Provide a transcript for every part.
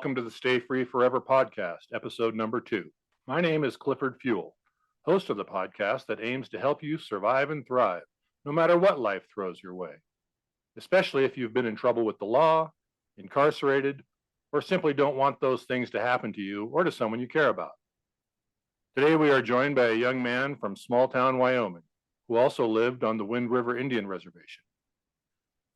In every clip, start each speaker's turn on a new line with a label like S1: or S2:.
S1: welcome to the Stay Free Forever podcast, episode number 2. My name is Clifford Fuel, host of the podcast that aims to help you survive and thrive, no matter what life throws your way, especially if you've been in trouble with the law, incarcerated, or simply don't want those things to happen to you or to someone you care about. Today we are joined by a young man from small town Wyoming, who also lived on the Wind River Indian Reservation.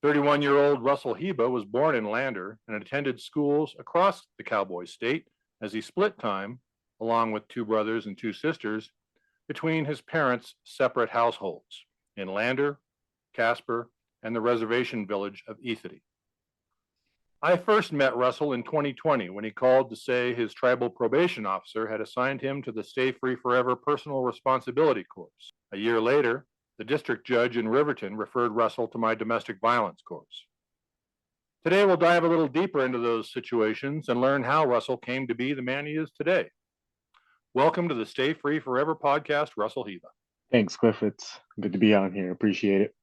S1: 31-year-old Russell Hebah was born in Lander and attended schools across the Cowboy State as he split time, along with 2 brothers and 2 sisters, between his parents' separate households in Lander, Casper, and the reservation village of Ethity. I first met Russell in 2020 when he called to say his tribal probation officer had assigned him to the Stay Free Forever Personal Responsibility course. A year later, the district judge in Riverton referred Russell to my domestic violence course. Today, we'll dive a little deeper into those situations and learn how Russell came to be the man he is today. Welcome to the Stay Free Forever podcast, Russell Hebah.
S2: Thanks, Cliff. It's good to be on here. Appreciate it.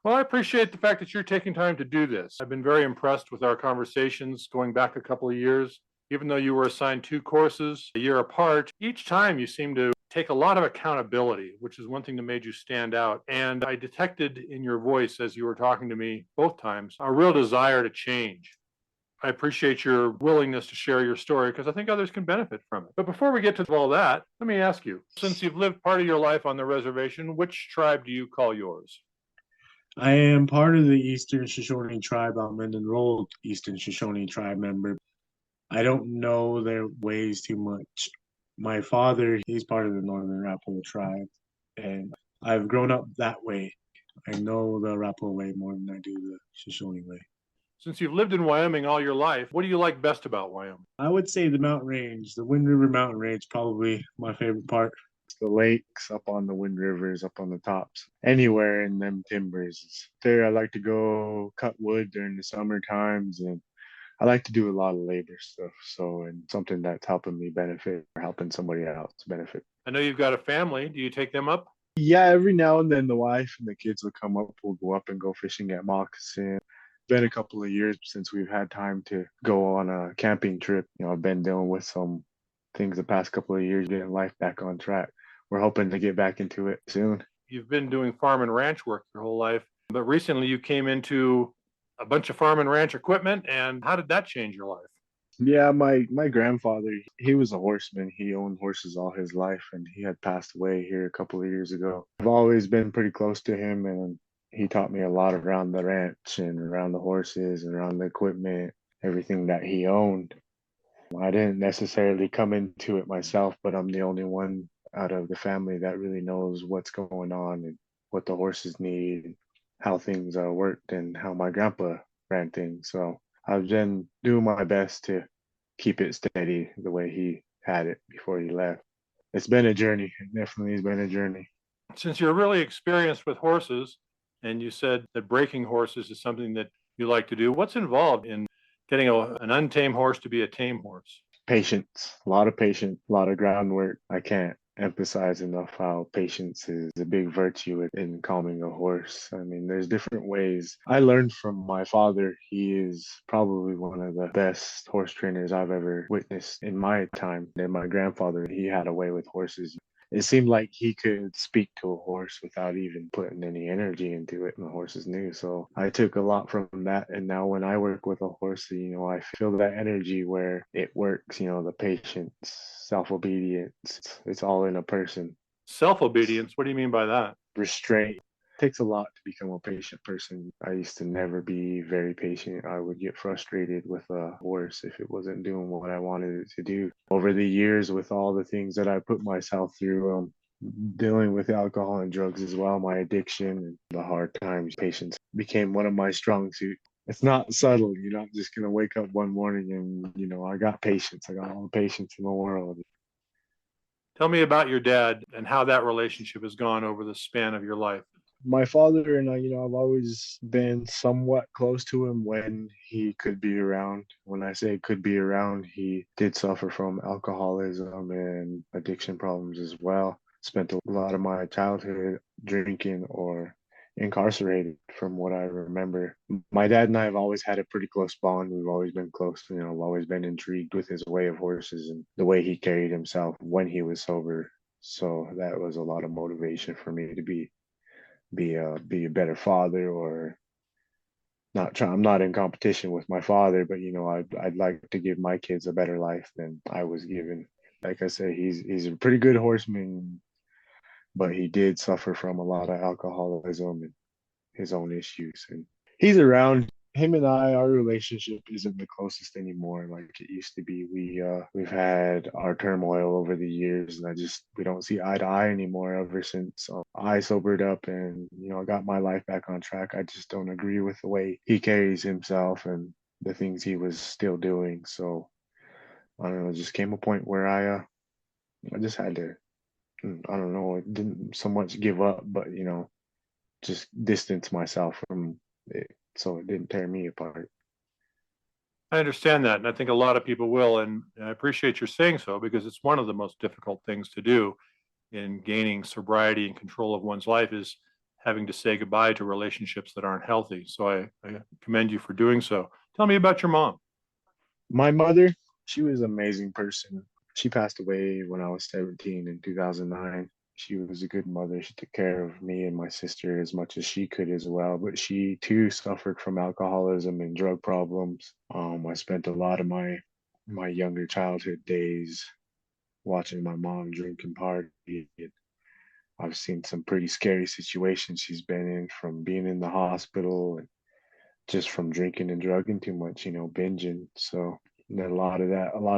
S1: Well, I appreciate the fact that you're taking time to do this. I've been very impressed with our conversations going back a couple of years. Even though you were assigned 2 courses a year apart, each time you seem to take a lot of accountability, which is one thing that made you stand out. And I detected in your voice as you were talking to me both times a real desire to change. I appreciate your willingness to share your story because I think others can benefit from it. But before we get to all that, let me ask you, since you've lived part of your life on the reservation, which tribe do you call yours?
S2: I am part of the Eastern Shoshone tribe. I'm an enrolled Eastern Shoshone tribe member. I don't know their ways too much. My father, he's part of the Northern Arapaho tribe, and I've grown up that way. I know the Arapaho way more than I do the Shoshone way.
S1: Since you've lived in Wyoming all your life, what do you like best about Wyoming?
S2: I would say the mountain range, the Wind River mountain range, probably my favorite part. The lakes up on the Wind Rivers, up on the tops, anywhere in them timbers. There, I like to go cut wood during the summer times, and I like to do a lot of labor stuff. So, and something that's helping me benefit or helping somebody else benefit.
S1: I know you've got a family. Do you take them up?
S2: Yeah, every now and then the wife and the kids will come up. We'll go up and go fishing at Moccasin. Been a couple of years since we've had time to go on a camping trip. I've been dealing with some things the past couple of years, getting life back on track. We're hoping to get back into it soon.
S1: You've been doing farm and ranch work your whole life, but recently you came into a bunch of farm and ranch equipment. And how did that change your life?
S2: Yeah, my grandfather, he was a horseman. He owned horses all his life, and he had passed away here a couple of years ago. I've always been pretty close to him, and he taught me a lot around the ranch and around the horses and around the equipment, everything that he owned. I didn't necessarily come into it myself, but I'm the only one out of the family that really knows what's going on and what the horses need, and how things worked, and how my grandpa ran things. So I've been doing my best to keep it steady the way he had it before he left. It's been a journey. It definitely has been a journey.
S1: Since you're really experienced with horses, and you said that breaking horses is something that you like to do, what's involved in getting an untamed horse to be a tame horse?
S2: Patience, a lot of patience, a lot of groundwork. I can't emphasize enough how patience is a big virtue in calming a horse. I mean, there's different ways. I learned from my father. He is probably one of the best horse trainers I've ever witnessed in my time. And my grandfather, he had a way with horses. It seemed like he could speak to a horse without even putting any energy into it, and the horses knew. So I took a lot from that. And now when I work with a horse, I feel that energy where it works, the patience, self-obedience. It's all in a person.
S1: Self-obedience? What do you mean by that?
S2: Restraint. It takes a lot to become a patient person. I used to never be very patient. I would get frustrated with a horse if it wasn't doing what I wanted it to do. Over the years, with all the things that I put myself through, dealing with alcohol and drugs as well, my addiction and the hard times, patience became one of my strong suits. It's not subtle. You're not just going to wake up one morning and, I got patience. I got all the patience in the world.
S1: Tell me about your dad and how that relationship has gone over the span of your life.
S2: My father and I, I've always been somewhat close to him when he could be around. When I say could be around, he did suffer from alcoholism and addiction problems as well. Spent a lot of my childhood drinking or incarcerated from what I remember. My dad and I have always had a pretty close bond. We've always been close, I've always been intrigued with his way of horses and the way he carried himself when he was sober. So that was a lot of motivation for me to be a better father, or not try. I'm not in competition with my father, but I'd like to give my kids a better life than I was given. Like I said, he's a pretty good horseman, but he did suffer from a lot of alcoholism and his own issues. And he's around. Him and our relationship isn't the closest anymore like it used to be. We've had our turmoil over the years, and we don't see eye to eye anymore ever since I sobered up and I got my life back on track. I just don't agree with the way he carries himself and the things he was still doing. So I don't know, it just came a point where I just had to, I don't know, it didn't so much give up, but just distance myself from it so it didn't tear me apart.
S1: I understand that, and I think a lot of people will, and I appreciate your saying so because it's one of the most difficult things to do in gaining sobriety and control of one's life is having to say goodbye to relationships that aren't healthy. So I commend you for doing so. Tell me about your mom.
S2: My mother, she was an amazing person. She passed away when I was 17 in 2009. She was a good mother. She took care of me and my sister as much as she could as well. But she too suffered from alcoholism and drug problems. I spent a lot of my younger childhood days watching my mom drink and party. I've seen some pretty scary situations she's been in, from being in the hospital and just from drinking and drugging too much, binging. So a lot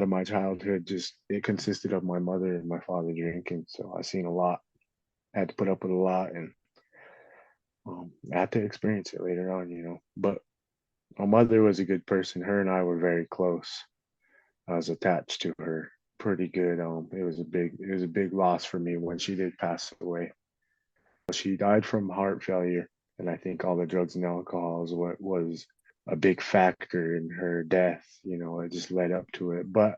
S2: of my childhood, just it consisted of my mother and my father drinking. So I seen a lot, had to put up with a lot, and I had to experience it later on. But my mother was a good person. Her and I were very close. I was attached to her pretty good. It was a big loss for me when she did pass away. She died from heart failure, and I think all the drugs and alcohol is what was a big factor in her death. It just led up to it. But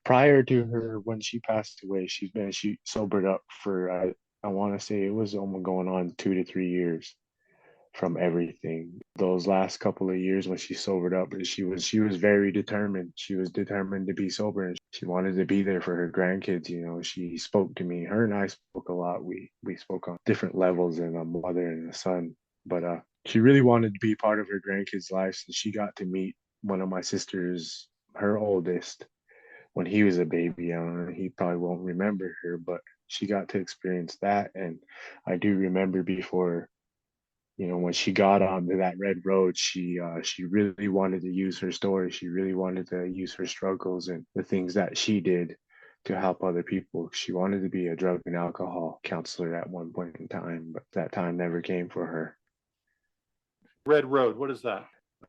S2: prior to her, when she passed away, she sobered up for I want to say it was almost going on 2 to 3 years from everything. Those last couple of years when she sobered up, she was very determined. She was determined to be sober, and she wanted to be there for her grandkids. She spoke to me. Her and I spoke a lot. We spoke on different levels, and a mother and a son. But she really wanted to be part of her grandkids' lives, and she got to meet one of my sisters, her oldest, when he was a baby. I don't know, he probably won't remember her, but she got to experience that. And I do remember before, when she got onto that red road, she really wanted to use her story. She really wanted to use her struggles and the things that she did to help other people. She wanted to be a drug and alcohol counselor at one point in time, but that time never came for her.
S1: Red Road, what is that?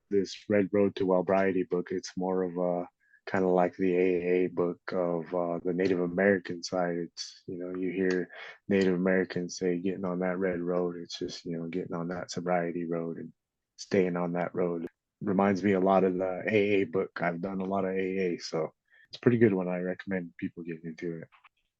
S2: This Red Road to Wellbriety book, it's more of a kind of like the AA book of the Native American side. It's, you hear Native Americans say getting on that red road. It's just, getting on that sobriety road and staying on that road. Reminds me a lot of the AA book. I've done a lot of AA, so it's pretty good when I recommend people getting into it.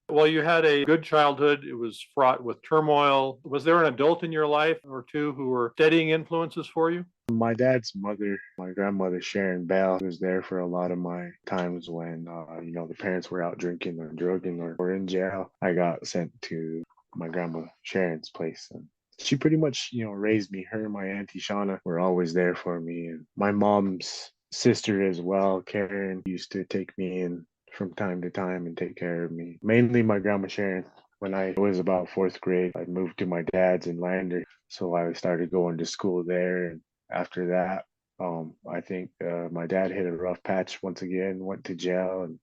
S1: Well, you had a good childhood. It was fraught with turmoil. Was there an adult in your life or two who were steadying influences for you?
S2: My dad's mother, my grandmother Sharon Bell, was there for a lot of my times when, the parents were out drinking or drugging or were in jail. I got sent to my grandma Sharon's place, and she pretty much, raised me. Her and my auntie Shauna were always there for me, and my mom's sister as well, Karen, used to take me in from time to time and take care of me. Mainly my grandma Sharon. When I was about fourth grade, I moved to my dad's in Lander, so I started going to school there. And after that, I think my dad hit a rough patch once again, went to jail, and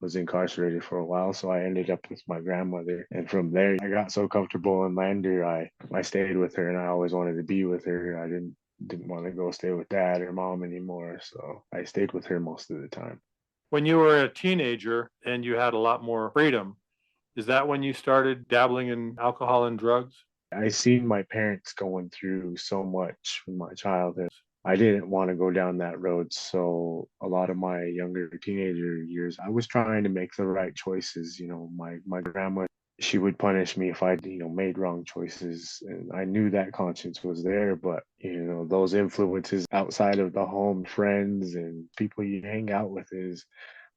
S2: was incarcerated for a while. So I ended up with my grandmother. And from there, I got so comfortable in Lander, I stayed with her, and I always wanted to be with her. I didn't want to go stay with dad or mom anymore. So I stayed with her most of the time.
S1: When you were a teenager and you had a lot more freedom, is that when you started dabbling in alcohol and drugs?
S2: I seen my parents going through so much in my childhood. I didn't want to go down that road. So a lot of my younger teenager years, I was trying to make the right choices. My grandma, she would punish me if I, made wrong choices. And I knew that conscience was there, but those influences outside of the home, friends and people you hang out with is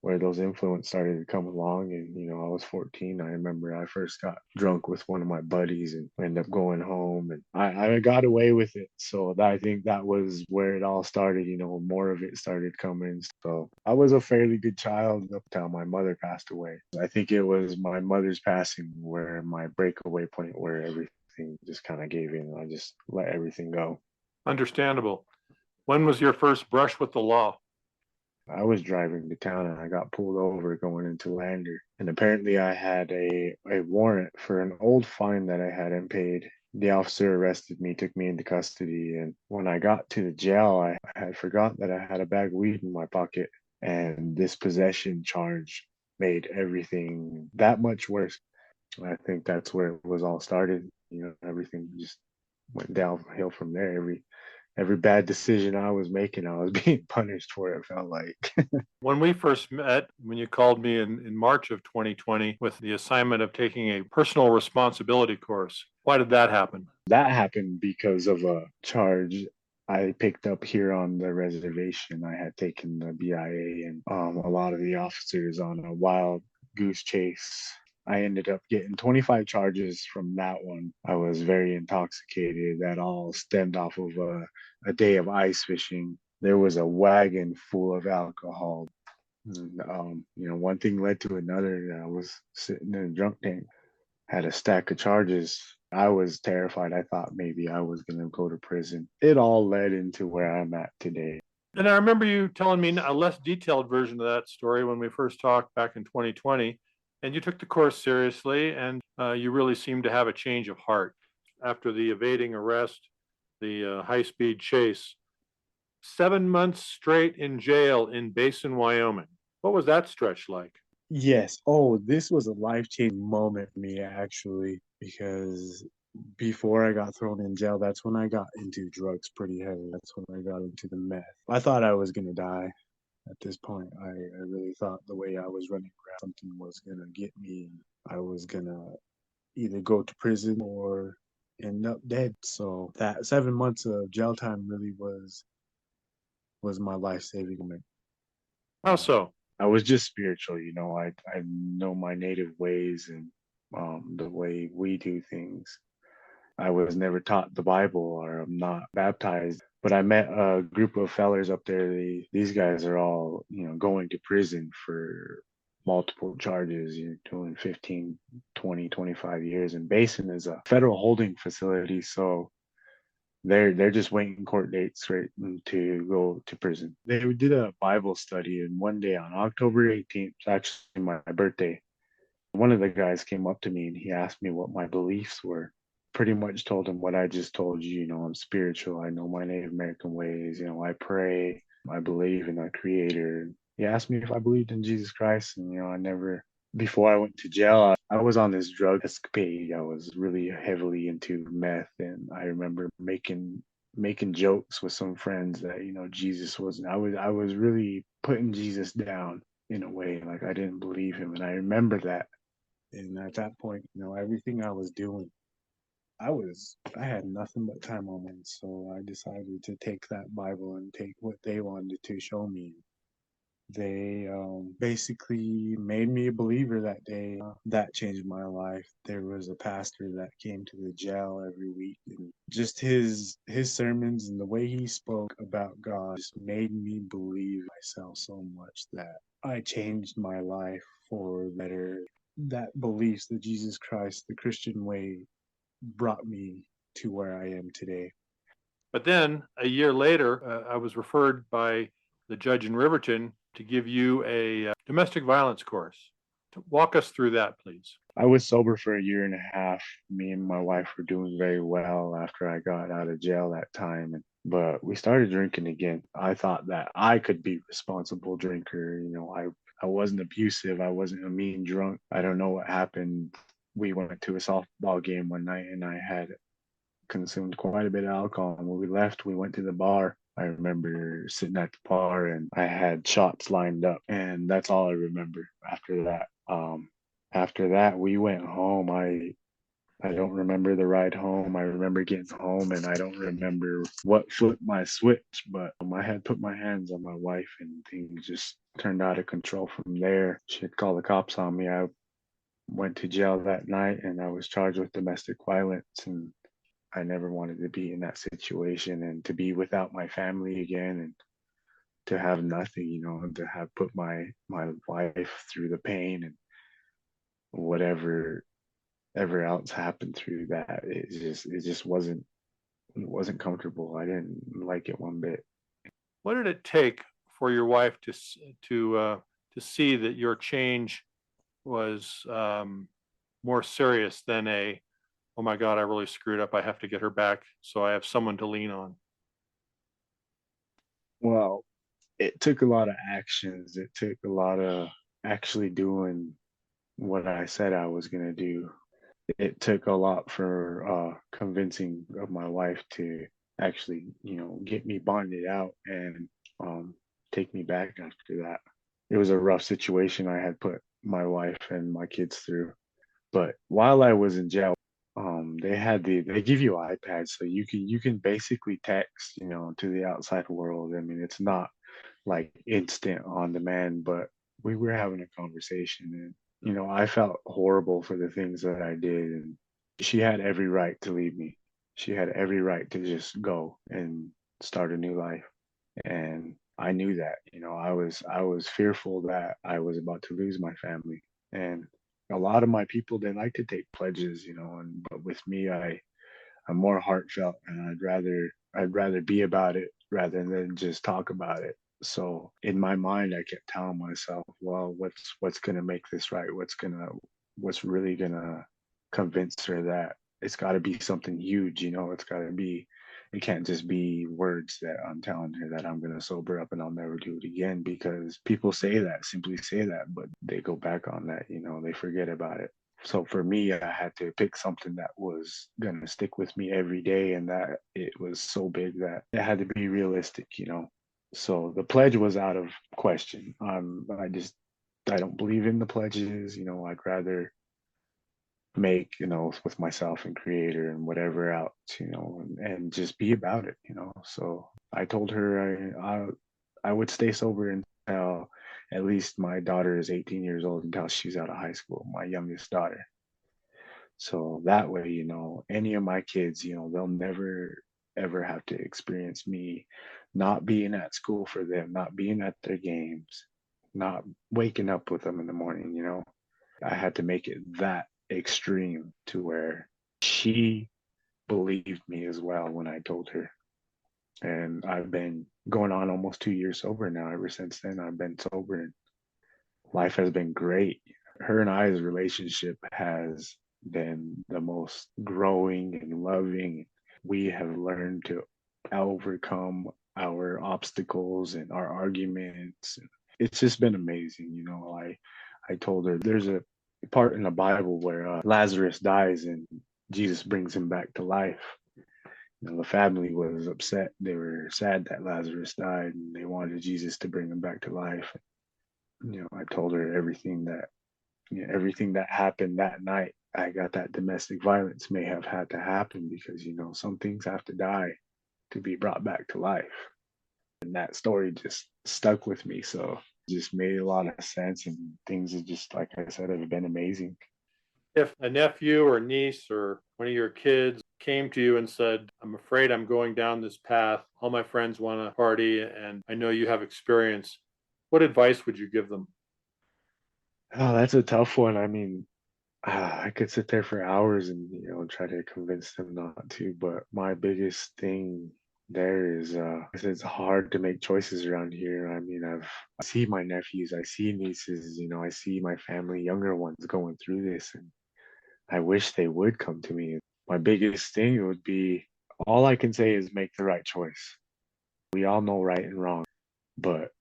S2: where those influence started to come along. And I was 14. I remember I first got drunk with one of my buddies and ended up going home, and I got away with it. So I think that was where it all started. More of it started coming. So I was a fairly good child up till my mother passed away. I think it was my mother's passing where my breakaway point, where everything just kind of gave in. I just let everything go.
S1: Understandable. When was your first brush with the law?
S2: I was driving to town and I got pulled over going into Lander. And apparently I had a warrant for an old fine that I hadn't paid. The officer arrested me, took me into custody. And when I got to the jail, I had forgot that I had a bag of weed in my pocket. And this possession charge made everything that much worse. I think that's where it was all started. Everything just went downhill from there. Every bad decision I was making, I was being punished for it, it felt like.
S1: When we first met, when you called me in March of 2020 with the assignment of taking a personal responsibility course, why did that happen?
S2: That happened because of a charge I picked up here on the reservation. I had taken the BIA and a lot of the officers on a wild goose chase. I ended up getting 25 charges from that one. I was very intoxicated. That all stemmed off of a day of ice fishing. There was a wagon full of alcohol. And, one thing led to another. I was sitting in a drunk tank, had a stack of charges. I was terrified. I thought maybe I was going to go to prison. It all led into where I'm at today.
S1: And I remember you telling me a less detailed version of that story when we first talked back in 2020. And you took the course seriously, and you really seemed to have a change of heart after the evading arrest, the high speed chase. 7 months straight in jail in Basin, Wyoming. What was that stretch like?
S2: Yes. Oh, this was a life-changing moment for me, actually, because before I got thrown in jail, that's when I got into drugs pretty heavy. That's when I got into the meth. I thought I was gonna die at this point. I really thought the way I was running around, something was gonna get me. I was gonna either go to prison or end up dead. So that 7 months of jail time really was my life-saving moment.
S1: How so?
S2: I was just spiritual. I know my native ways and the way we do things. I was never taught the Bible, or I'm not baptized, but I met a group of fellers up there. These guys are all, going to prison for multiple charges. You're doing 15, 20, 25 years. And Basin is a federal holding facility. So they're just waiting court dates right to go to prison. They did a Bible study, and one day on October 18th, it's actually my birthday, one of the guys came up to me and he asked me what my beliefs were. Pretty much told him what I just told you. I'm spiritual. I know my Native American ways. I pray. I believe in a creator. He asked me if I believed in Jesus Christ. And, I never, before I went to jail, I was on this drug escapade. I was really heavily into meth. And I remember making jokes with some friends that, Jesus wasn't, I was really putting Jesus down in a way. Like I didn't believe him. And I remember that. And at that point, everything I was doing, I had nothing but time on me. So I decided to take that Bible and take what they wanted to show me. They basically made me a believer that day. That changed my life. There was a pastor that came to the jail every week, and just his sermons and the way he spoke about God just made me believe myself so much that I changed my life for better. That beliefs that Jesus Christ, the Christian way, brought me to where I am today.
S1: But then a year later, I was referred by the judge in Riverton to give you a domestic violence course. Walk us through that, please.
S2: I was sober for a year and a half. Me and my wife were doing very well after I got out of jail that time. But we started drinking again. I thought that I could be a responsible drinker. I wasn't abusive. I wasn't a mean drunk. I don't know what happened. We went to a softball game one night and I had consumed quite a bit of alcohol. And when we left, we went to the bar. I remember sitting at the bar and I had shots lined up, and that's all I remember after that. After that, we went home. I don't remember the ride home. I remember getting home and I don't remember what flipped my switch, but I had put my hands on my wife and things just turned out of control from there. She had called the cops on me. I went to jail that night and I was charged with domestic violence, and I never wanted to be in that situation and to be without my family again and to have nothing, and to have put my wife through the pain and whatever ever else happened through that. It just wasn't comfortable. I didn't like it one bit.
S1: What did it take for your wife to see that your change was more serious than a, oh my God, I really screwed up. I have to get her back so I have someone to lean on?
S2: Well, it took a lot of actions. It took a lot of actually doing what I said I was going to do. It took a lot for convincing of my wife to actually, get me bonded out and um, take me back after that. It was a rough situation I had put my wife and my kids through. But while I was in jail, they give you iPads so you can basically text, to the outside world. I mean, it's not like instant on demand, but we were having a conversation, and I felt horrible for the things that I did, and she had every right to leave me. She had every right to just go and start a new life. And I knew that, I was fearful that I was about to lose my family. And a lot of my people, they like to take pledges, and but with me, I'm more heartfelt, and I'd rather be about it rather than just talk about it. So in my mind, I kept telling myself, well, what's gonna make this right? What's really gonna convince her that it's got to be something huge, it's got to be, it can't just be words that I'm telling her that I'm gonna sober up and I'll never do it again, because people say that, simply say that, but they go back on that, they forget about it. So for me, I had to pick something that was gonna stick with me every day, and that it was so big that it had to be realistic, So the pledge was out of question. I don't believe in the pledges, I'd rather make, with myself and creator and whatever else, and just be about it, So I told her I would stay sober until at least my daughter is 18 years old, until she's out of high school, my youngest daughter. So that way, any of my kids, they'll never ever have to experience me not being at school for them, not being at their games, not waking up with them in the morning, I had to make it that extreme to where she believed me as well when I told her. And I've been going on almost 2 years sober now. Ever since then, I've been sober, and life has been great. Her and I's relationship has been the most growing and loving. We have learned to overcome our obstacles and our arguments. It's just been amazing. I told her there's a part in the Bible where Lazarus dies and Jesus brings him back to life. The family was upset. They were sad that Lazarus died, and they wanted Jesus to bring him back to life. I told her everything that happened that night. I got that domestic violence may have had to happen because some things have to die to be brought back to life. And that story just stuck with me. So it just made a lot of sense, and things have just, like I said, have been amazing.
S1: If a nephew or niece or one of your kids came to you and said, I'm afraid I'm going down this path, all my friends want to party, and I know you have experience, what advice would you give them?
S2: Oh, that's a tough one. I mean, I could sit there for hours and try to convince them not to. But my biggest thing there is, it's hard to make choices around here. I mean, I see my nephews, I see nieces, I see my family, younger ones going through this, and I wish they would come to me. My biggest thing would be, all I can say is make the right choice. We all know right and wrong, but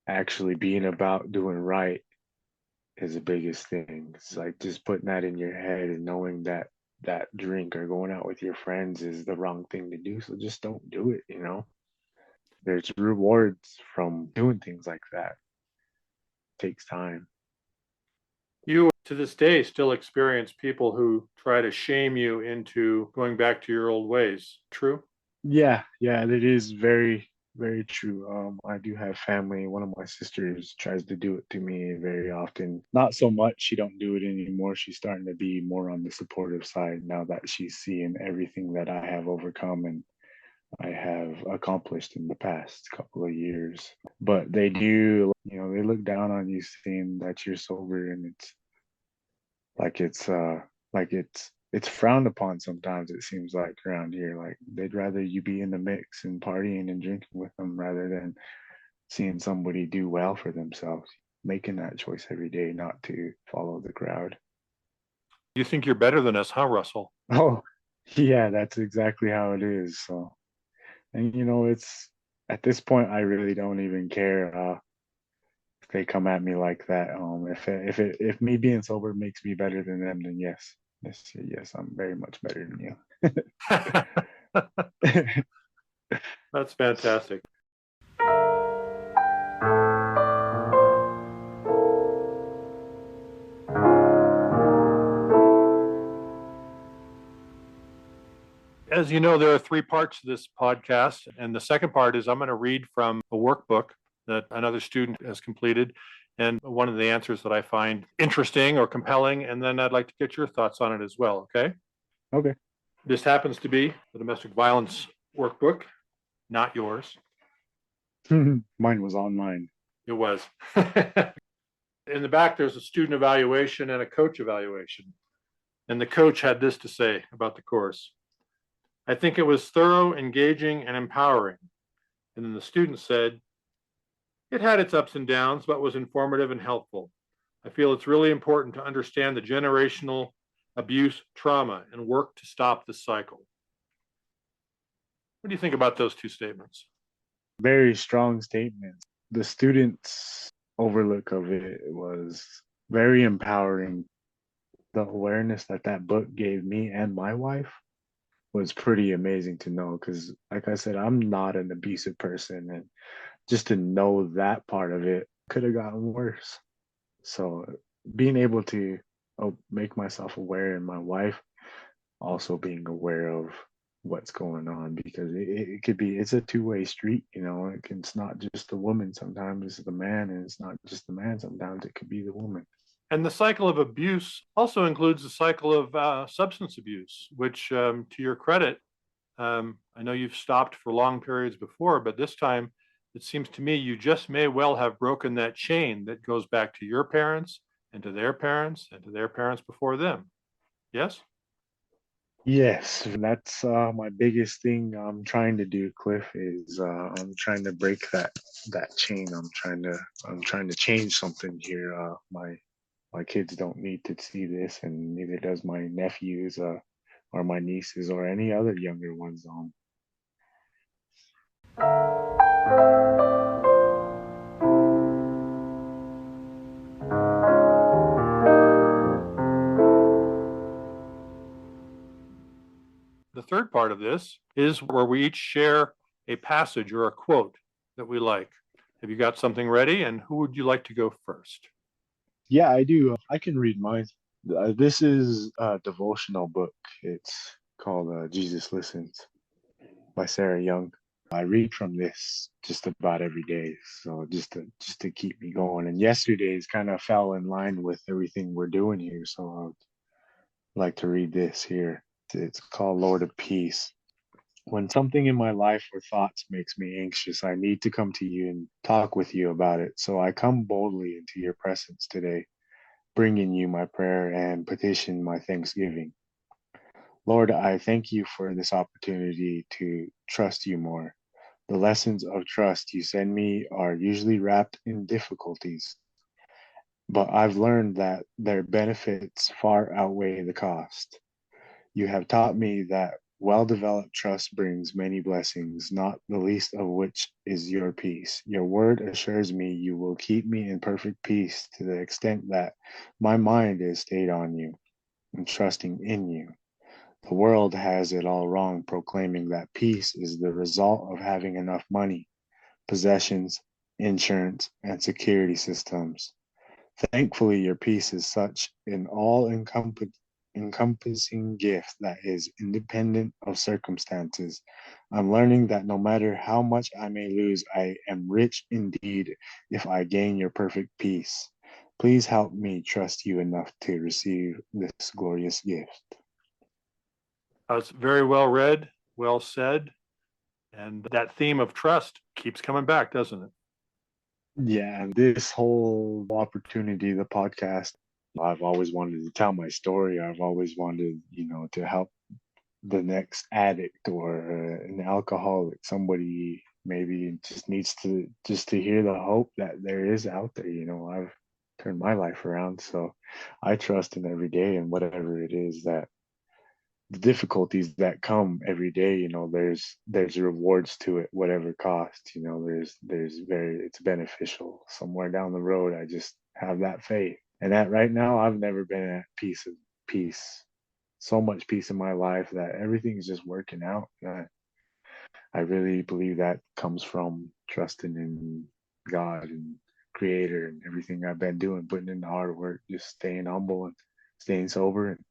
S2: actually being about doing right is the biggest thing. It's like just putting that in your head and knowing that that drink or going out with your friends is the wrong thing to do. So just don't do it. There's rewards from doing things like that. It takes time.
S1: to this day still experience people who try to shame you into going back to your old ways. True?
S2: Yeah, yeah, it is very, very true. I do have family. One of my sisters tries to do it to me very often. Not so much. She don't do it anymore. She's starting to be more on the supportive side now that she's seeing everything that I have overcome and I have accomplished in the past couple of years. But they do, they look down on you seeing that you're sober, and it's like it's frowned upon sometimes. It seems like around here, like they'd rather you be in the mix and partying and drinking with them rather than seeing somebody do well for themselves, making that choice every day not to follow the crowd.
S1: You think you're better than us, huh, Russell?
S2: Oh, yeah, that's exactly how it is. So, and it's at this point I really don't even care if they come at me like that. If me being sober makes me better than them, then yes, I'm very much better than you.
S1: That's fantastic. As you know, there are three parts to this podcast. And the second part is I'm going to read from a workbook that another student has completed and one of the answers that I find interesting or compelling. And then I'd like to get your thoughts on it as well. Okay.
S2: Okay.
S1: This happens to be the domestic violence workbook, not yours.
S2: Mine was online.
S1: It was. In the back, there's a student evaluation and a coach evaluation. And the coach had this to say about the course. I think it was thorough, engaging, and empowering. And then the student said, it had its ups and downs, but was informative and helpful. I feel it's really important to understand the generational abuse trauma and work to stop the cycle. What do you think about those two statements?
S2: Very strong statements. The students' overlook of it was very empowering. The awareness that that book gave me and my wife was pretty amazing to know because, like I said, I'm not an abusive person. And just to know that part of it could have gotten worse. So being able to make myself aware and my wife also being aware of what's going on because it could be it's a two-way street, it's not just the woman, sometimes it's the man, and it's not just the man, sometimes it could be the woman.
S1: And the cycle of abuse also includes the cycle of substance abuse, which, to your credit, I know you've stopped for long periods before, but this time it seems to me you just may well have broken that chain that goes back to your parents and to their parents and to their parents before them. Yes?
S2: Yes, that's my biggest thing I'm trying to do, Cliff, is I'm trying to break that chain. I'm trying to change something here. My kids don't need to see this, and neither does my nephews or my nieces or any other younger ones.
S1: The third part of this is where we each share a passage or a quote that we like. Have you got something ready? And who would you like to go first?
S2: Yeah, I do. I can read mine. This is a devotional book. It's called Jesus Listens by Sarah Young. I read from this just about every day, so just to keep me going. And yesterday's kind of fell in line with everything we're doing here, so I'd like to read this here. It's called Lord of Peace. When something in my life or thoughts makes me anxious, I need to come to you and talk with you about it. So I come boldly into your presence today, bringing you my prayer and petition my thanksgiving. Lord, I thank you for this opportunity to trust you more. The lessons of trust you send me are usually wrapped in difficulties, but I've learned that their benefits far outweigh the cost. You have taught me that well developed trust brings many blessings, not the least of which is your peace. Your word assures me you will keep me in perfect peace to the extent that my mind is stayed on you and trusting in you. The world has it all wrong, proclaiming that peace is the result of having enough money, possessions, insurance, and security systems. Thankfully, your peace is such an encompassing gift that is independent of circumstances. I'm learning that no matter how much I may lose, I am rich indeed if I gain your perfect peace. Please help me trust you enough to receive this glorious gift.
S1: It's very well read, well said. And that theme of trust keeps coming back, doesn't it?
S2: Yeah, and this whole opportunity, the podcast, I've always wanted to tell my story. I've always wanted, to help the next addict or an alcoholic, somebody maybe just needs to hear the hope that there is out there. I've turned my life around, so I trust in every day and whatever it is that the difficulties that come every day, there's rewards to it, whatever cost. There's very it's beneficial somewhere down the road. I just have that faith, and that right now I've never been at peace, so much peace in my life that everything's just working out. I really believe that comes from trusting in God and Creator and everything I've been doing, putting in the hard work, just staying humble and staying sober and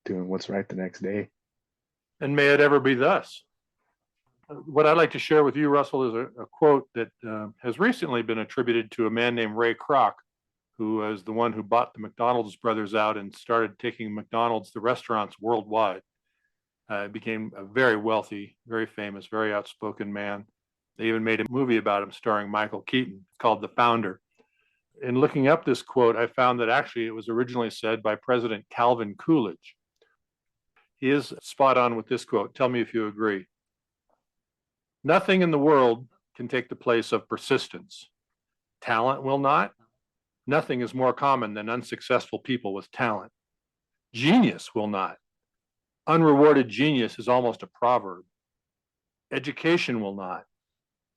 S2: doing what's right the next day.
S1: And may it ever be thus. What I'd like to share with you, Russell, is a quote that has recently been attributed to a man named Ray Kroc, who was the one who bought the McDonald's brothers out and started taking McDonald's, the restaurants, worldwide. Became a very wealthy, very famous, very outspoken man. They even made a movie about him starring Michael Keaton called The Founder. In looking up this quote, I found that actually it was originally said by President Calvin Coolidge. He is spot on with this quote. Tell me if you agree. Nothing in the world can take the place of persistence. Talent will not. Nothing is more common than unsuccessful people with talent. Genius will not. Unrewarded genius is almost a proverb. Education will not.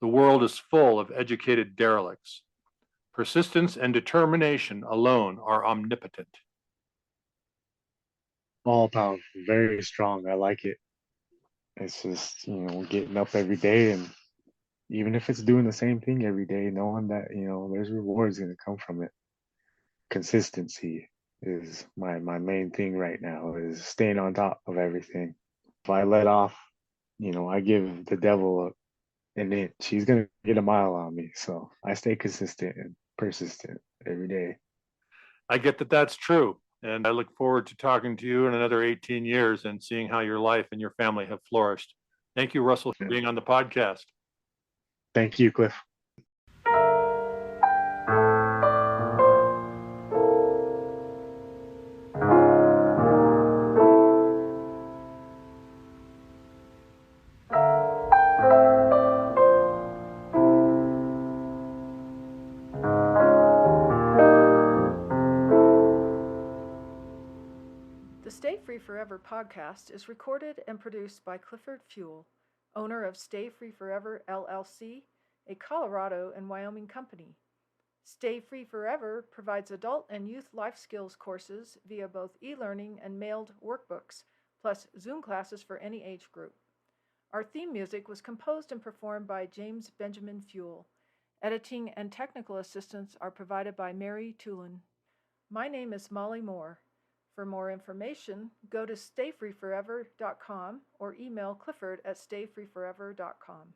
S1: The world is full of educated derelicts. Persistence and determination alone are omnipotent.
S2: All powerful, very strong. I like it. It's just, getting up every day, and even if it's doing the same thing every day, knowing that, there's rewards going to come from it. Consistency is my main thing right now, is staying on top of everything. If I let off, I give the devil an inch, he's going to get a mile on me. So I stay consistent and persistent every day.
S1: I get that that's true. And I look forward to talking to you in another 18 years and seeing how your life and your family have flourished. Thank you, Russell, for being on the podcast.
S2: Thank you, Cliff.
S3: The Stay Free Forever podcast is recorded and produced by Clifford Fuel, owner of Stay Free Forever LLC, a Colorado and Wyoming company. Stay Free Forever provides adult and youth life skills courses via both e-learning and mailed workbooks, plus Zoom classes for any age group. Our theme music was composed and performed by James Benjamin Fuel. Editing and technical assistance are provided by Mary Tulin. My name is Molly Moore. For more information, go to stayfreeforever.com or email clifford@stayfreeforever.com.